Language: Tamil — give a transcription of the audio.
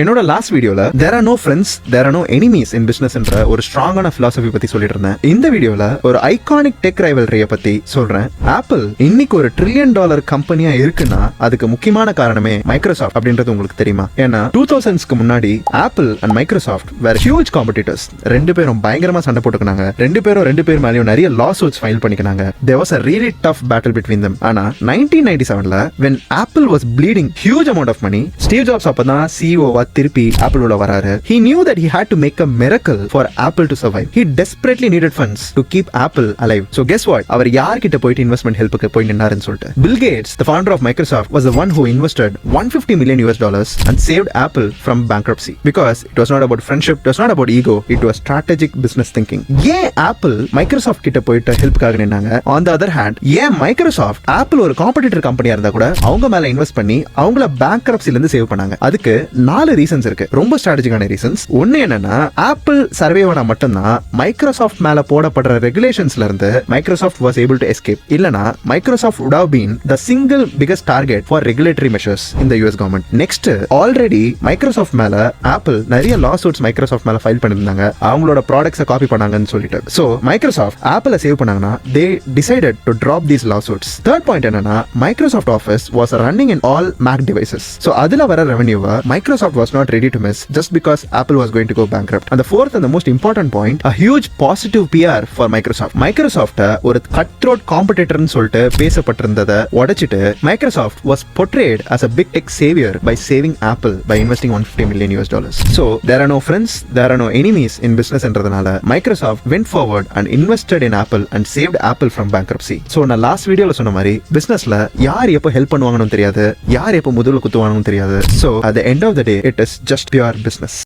என்னோட லாஸ்ட் வீடியோல there are no friends, there are no enemies in business என்ற ஒரு ஸ்ட்ராங்கான philosophy பத்தி சொல்லிட்டு இருந்தேன். இந்த வீடியோல ஒரு ஐகானிக் டெக் ரைவல்ரிய பத்தி சொல்றேன். ஆப்பிள் இன்னைக்கு ஒரு $1 trillion கம்பெனியா இருக்குன்னா அதுக்கு முக்கியமான காரணமே மைக்ரோசாஃப்ட் அப்படின்றது உங்களுக்கு தெரியுமா? ஏன்னா 2000ஸ்க்கு முன்னாடி ஆப்பிள் அண்ட் மைக்ரோசாஃப்ட் வேற ஹியூஜ் காம்படிட்டர்ஸ். ரெண்டு பேரும் பயங்கரமா சண்டை போட்டுக்கினாங்க. ரெண்டு பேர் மேலயும் நிறைய லா சூட்ஸ் ஃபைல் பண்ணிக்கினாங்க. There was a really tough battle between them. ஆனா 1997ல when Apple was bleeding huge amount of money, Steve Jobs அப்பதான் CEO திருப்பி ஆப்பிள் உள்ள வராரு. He knew that he had to make a miracle for Apple to survive. He desperately needed funds to keep Apple alive. So guess what? அவர் யார்கிட்ட போயிட்டு இன்வெஸ்ட்மெண்ட் ஹெல்ப்புக்கு போய் நின்னாருன்னு சொல்லிட்டு Bill Gates, the founder of Microsoft, was the one who invested $150 million and saved Apple from bankruptcy. Because it was not about friendship, it was not about ego, it was strategic business thinking. ஏன் ஆப்பிள் மைக்ரோசாஃப்ட் கிட்ட போயிட்டு ஹெல்ப்புக்காக நின்னாங்க? On the other hand, ஏன் மைக்ரோசாஃப்ட் ஆப்பிள் ஒரு காம்படிட்டர் கம்பெனியா இருந்தா கூட அவங்க மேல இன்வெஸ்ட் பண்ணி அவங்கள பேங்க்ரப்சில இருந்து சேவ் பண்ணாங்க? அதுக்கு 4 ரீசன்ஸ் இருக்கு. ரொம்ப ஸ்ட்ராட்டஜிக்கான ரீசன்ஸ். ஒன்னு என்னன்னா, ஆப்பிள் சர்வே ஆனா மட்டும்தான் மைக்ரோசாஃப்ட் மேல போடப்படுற ரெகுலேஷன்ஸ்ல இருந்து Microsoft was able to escape. இல்லனா Microsoft would have been the single biggest target for regulatory measures in the US government. Next, already Microsoft மேல ஆப்பிள் நிறைய லா சூட்ஸ் மைக்ரோசாஃப்ட் மேல ஃபைல் பண்ணிருந்தாங்க, அவங்களோட ப்ராடக்ட்ஸை காப்பி பண்ணாங்கன்னு சொல்லிட்டு. சோ மைக்ரோசாஃப்ட் ஆப்பிளை சேவ் பண்ணாங்கன்னா they decided to drop these lawsuits. Third point என்னன்னா, Microsoft office was running in all Mac devices. So அதுல வர ரெவென்யூவை Microsoft was not ready to miss just because Apple was going to go bankrupt. And the fourth and the most important point, a huge positive PR for Microsoft. Microsoft ஒரு cutthroat competitor ன்னு சொல்லிட்டு பேசப்பட்டிருந்ததை உடைச்சிட்டு Microsoft was portrayed as a big tech savior by saving Apple by investing $150 million. So there are no friends, there are no enemies in business என்றதுனால Microsoft went forward and invested in Apple and saved Apple from bankruptcy. So நான் லாஸ்ட் வீடியோல சொன்ன மாதிரி பிசினஸ்ல யார் எப்போ ஹெல்ப் பண்ணுவாங்கன்னு தெரியாது, யார் எப்போ முதல்ல குத்துவாங்கன்னு தெரியாது. So at the end of the day, it is just pure business.